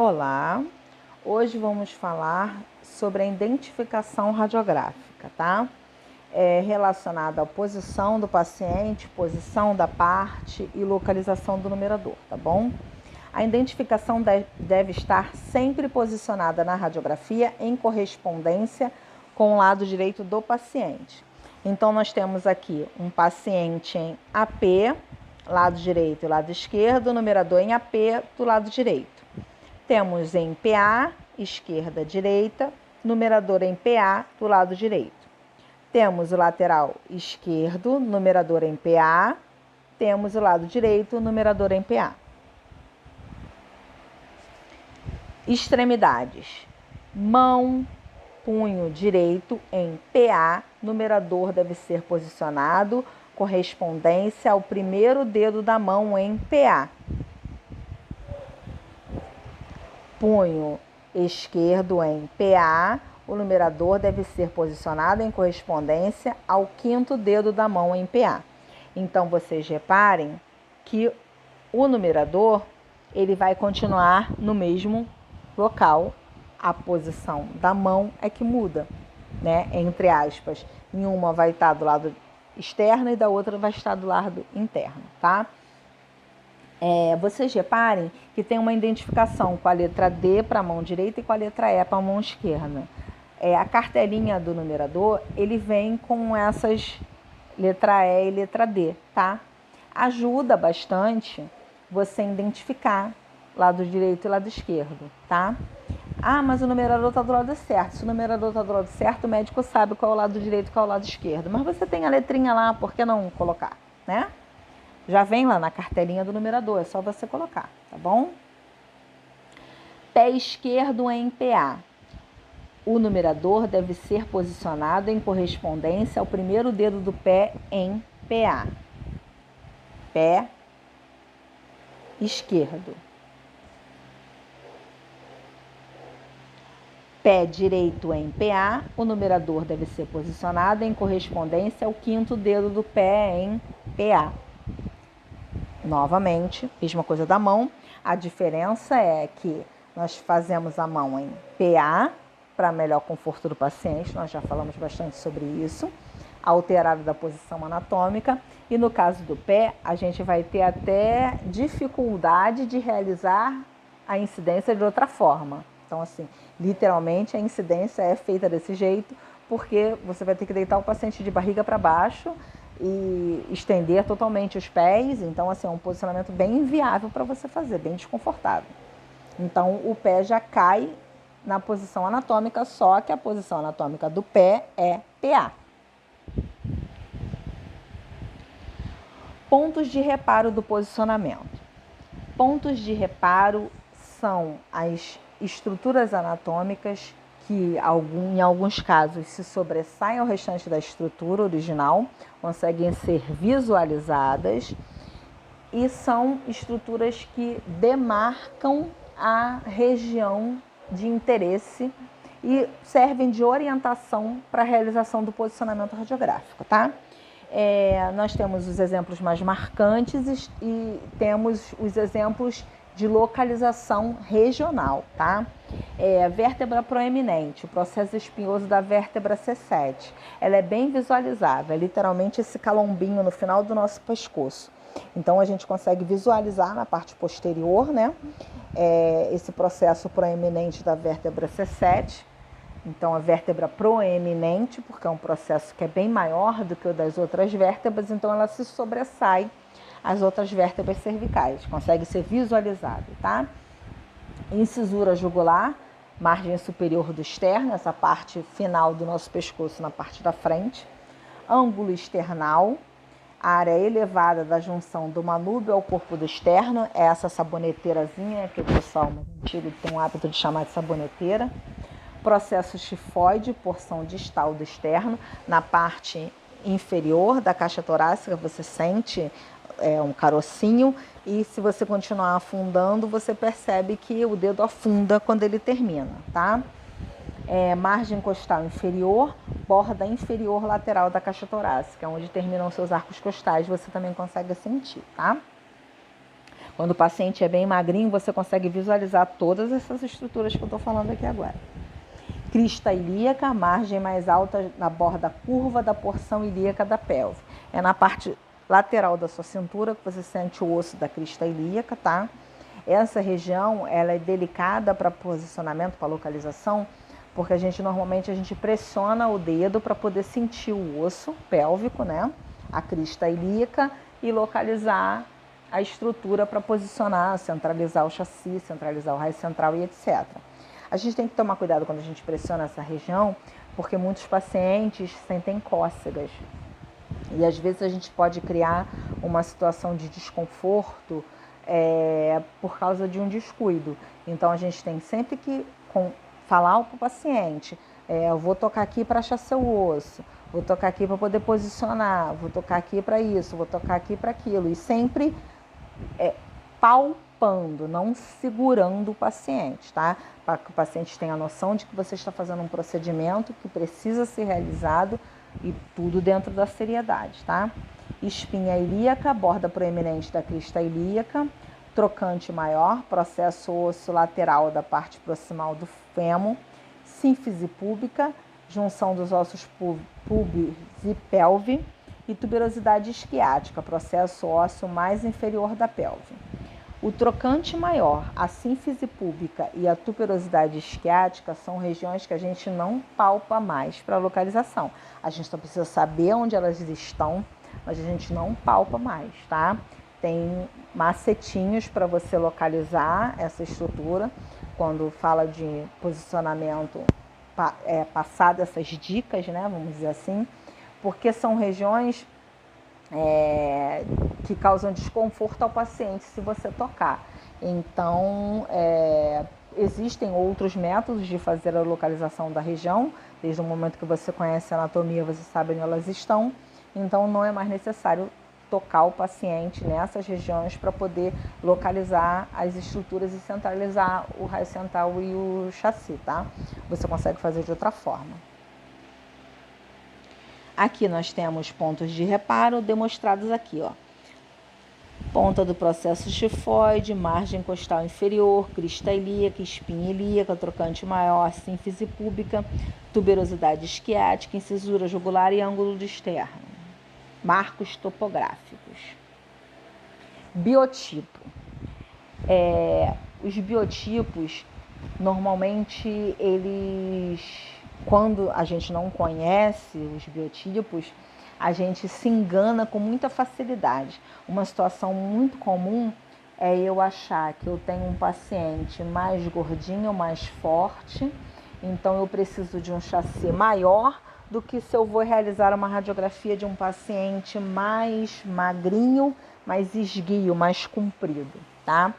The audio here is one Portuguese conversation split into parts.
Olá, hoje vamos falar sobre a identificação radiográfica, tá? Relacionada à posição do paciente, posição da parte e localização do numerador, tá bom? A identificação deve estar sempre posicionada na radiografia em correspondência com o lado direito do paciente. Então, nós temos aqui um paciente em AP, lado direito e lado esquerdo, numerador em AP do lado direito. Temos em PA, esquerda, direita, numerador em PA do lado direito. Temos o lateral esquerdo, numerador em PA. Temos o lado direito, numerador em PA. Extremidades. Mão, punho direito em PA, numerador deve ser posicionado correspondência ao primeiro dedo da mão em PA. Punho esquerdo em PA, o numerador deve ser posicionado em correspondência ao quinto dedo da mão em PA. Então, vocês reparem que o numerador ele vai continuar no mesmo local. A posição da mão é que muda, né? Entre aspas, em uma vai estar do lado externo e da outra vai estar do lado interno, tá? Vocês reparem que tem uma identificação com a letra D para a mão direita e com a letra E para a mão esquerda. A cartelinha do numerador, ele vem com essas letra E e letra D, tá? Ajuda bastante você identificar lado direito e lado esquerdo, tá? Ah, mas o numerador está do lado certo. Se o numerador está do lado certo, o médico sabe qual é o lado direito e qual é o lado esquerdo. Mas você tem a letrinha lá, por que não colocar, né? Já vem lá na cartelinha do numerador, é só você colocar, tá bom? Pé esquerdo em PA. O numerador deve ser posicionado em correspondência ao primeiro dedo do pé em PA. Pé esquerdo. Pé direito em PA, o numerador deve ser posicionado em correspondência ao quinto dedo do pé em PA. Novamente, mesma coisa da mão. A diferença é que nós fazemos a mão em PA para melhor conforto do paciente. Nós já falamos bastante sobre isso. Alterado da posição anatômica. E no caso do pé, a gente vai ter até dificuldade de realizar a incidência de outra forma. Então, assim, literalmente a incidência é feita desse jeito, porque você vai ter que deitar o paciente de barriga para baixo e estender totalmente os pés. Então, assim, é um posicionamento bem inviável para você fazer, bem desconfortável. Então, o pé já cai na posição anatômica, só que a posição anatômica do pé é PA. Pontos de reparo do posicionamento. Pontos de reparo são as estruturas anatômicas que em alguns casos se sobressaem ao restante da estrutura original, conseguem ser visualizadas e são estruturas que demarcam a região de interesse e servem de orientação para a realização do posicionamento radiográfico, tá? Nós temos os exemplos mais marcantes e temos os exemplos de localização regional, tá? Vértebra proeminente, o processo espinhoso da vértebra C7. Ela é bem visualizável, é literalmente esse calombinho no final do nosso pescoço. Então, a gente consegue visualizar na parte posterior, né? Esse processo proeminente da vértebra C7. Então, a vértebra proeminente, porque é um processo que é bem maior do que o das outras vértebras, então ela se sobressai às outras vértebras cervicais, consegue ser visualizado, tá? Incisura jugular, margem superior do externo, essa parte final do nosso pescoço na parte da frente. Ângulo external, a área elevada da junção do manúbio ao corpo do externo, é essa saboneteirazinha que o pessoal mais antigo tem o hábito de chamar de saboneteira. Processo tifoide, porção distal do externo, na parte inferior da caixa torácica você sente um carocinho e se você continuar afundando, você percebe que o dedo afunda quando ele termina, tá? Margem costal inferior, borda inferior lateral da caixa torácica, onde terminam seus arcos costais, você também consegue sentir, tá? Quando o paciente é bem magrinho, você consegue visualizar todas essas estruturas que eu estou falando aqui agora. Crista ilíaca, margem mais alta na borda curva da porção ilíaca da pelve. É na parte lateral da sua cintura que você sente o osso da crista ilíaca, tá? Essa região, ela é delicada para posicionamento, para localização, porque normalmente a gente pressiona o dedo para poder sentir o osso pélvico, né? A crista ilíaca, e localizar a estrutura para posicionar, centralizar o chassi, centralizar o raio central e etc. A gente tem que tomar cuidado quando a gente pressiona essa região, porque muitos pacientes sentem cócegas. E às vezes a gente pode criar uma situação de desconforto por causa de um descuido. Então a gente tem sempre que falar para o paciente, eu vou tocar aqui para achar seu osso, vou tocar aqui para poder posicionar, vou tocar aqui para isso, vou tocar aqui para aquilo. E sempre palpando, não segurando o paciente, tá? Para que o paciente tenha a noção de que você está fazendo um procedimento que precisa ser realizado e tudo dentro da seriedade, tá? Espinha ilíaca, borda proeminente da crista ilíaca, trocante maior, processo osso lateral da parte proximal do fêmur, sínfise púbica, junção dos ossos pubis e pelve, e tuberosidade isquiática, processo ósseo mais inferior da pelve. O trocante maior, a sínfise púbica e a tuberosidade isquiática são regiões que a gente não palpa mais para localização. A gente só precisa saber onde elas estão, mas a gente não palpa mais, tá? Tem macetinhos para você localizar essa estrutura. Quando fala de posicionamento, passado essas dicas, né? Vamos dizer assim, porque são regiões que causam desconforto ao paciente se você tocar. Então, existem outros métodos de fazer a localização da região. Desde o momento que você conhece a anatomia, você sabe onde elas estão. Então, não é mais necessário tocar o paciente nessas regiões para poder localizar as estruturas e centralizar o raio central e o chassi, tá? Você consegue fazer de outra forma. Aqui nós temos pontos de reparo demonstrados aqui, ó. Ponta do processo xifoide, margem costal inferior, crista ilíaca, espinha ilíaca, trocante maior, sínfise púbica, tuberosidade isquiática, incisura jugular e ângulo do externo. Marcos topográficos. Biotipo. Os biotipos, normalmente, quando a gente não conhece os biotipos, a gente se engana com muita facilidade. Uma situação muito comum é eu achar que eu tenho um paciente mais gordinho, mais forte, então eu preciso de um chassi maior do que se eu vou realizar uma radiografia de um paciente mais magrinho, mais esguio, mais comprido, tá?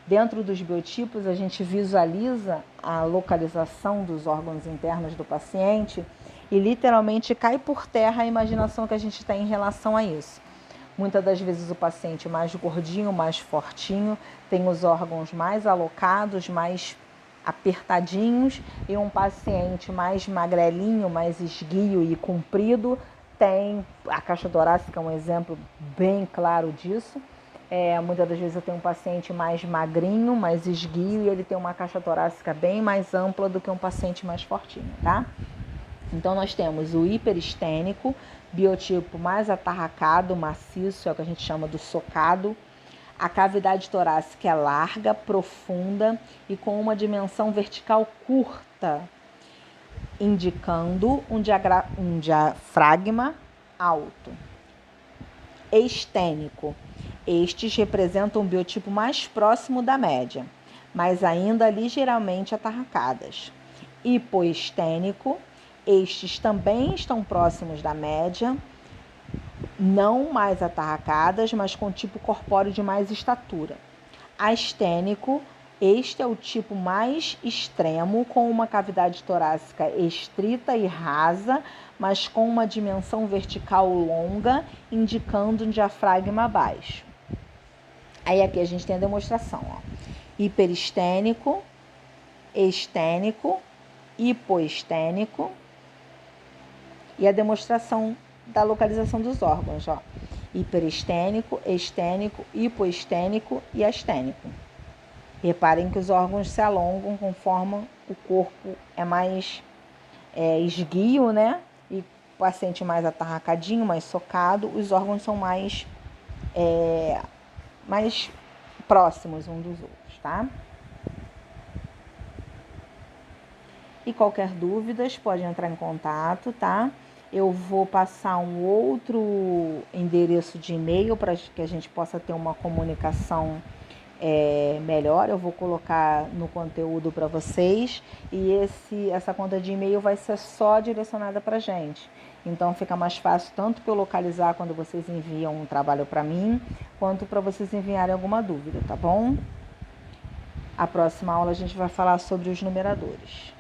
Dentro dos biotipos, a gente visualiza a localização dos órgãos internos do paciente e literalmente cai por terra a imaginação que a gente tem em relação a isso. Muitas das vezes o paciente mais gordinho, mais fortinho, tem os órgãos mais alocados, mais apertadinhos, e um paciente mais magrelinho, mais esguio e comprido, tem a caixa torácica, é um exemplo bem claro disso. Muitas das vezes eu tenho um paciente mais magrinho, mais esguio, e ele tem uma caixa torácica bem mais ampla do que um paciente mais fortinho, tá? Então nós temos o hiperestênico, biotipo mais atarracado, maciço, é o que a gente chama do socado. A cavidade torácica é larga, profunda e com uma dimensão vertical curta, indicando um diafragma alto. Estênico. Estes representam um biotipo mais próximo da média, mas ainda ligeiramente atarracadas. Hipoestênico. Estes também estão próximos da média, não mais atarracadas, mas com tipo corpóreo de mais estatura. Astênico, este é o tipo mais extremo, com uma cavidade torácica estrita e rasa, mas com uma dimensão vertical longa, indicando um diafragma baixo. Aí aqui a gente tem a demonstração, ó. Hiperestênico, estênico, hipoestênico, e a demonstração da localização dos órgãos, ó. hiperestênico, estênico, hipoestênico e astênico. Reparem que os órgãos se alongam conforme o corpo é mais esguio, né? E o paciente mais atarracadinho, mais socado, os órgãos são mais próximos uns dos outros, tá? E qualquer dúvidas, pode entrar em contato, tá? Eu vou passar um outro endereço de e-mail para que a gente possa ter uma comunicação melhor. Eu vou colocar no conteúdo para vocês e essa conta de e-mail vai ser só direcionada para a gente. Então fica mais fácil tanto para eu localizar quando vocês enviam um trabalho para mim, quanto para vocês enviarem alguma dúvida, tá bom? A próxima aula a gente vai falar sobre os numeradores.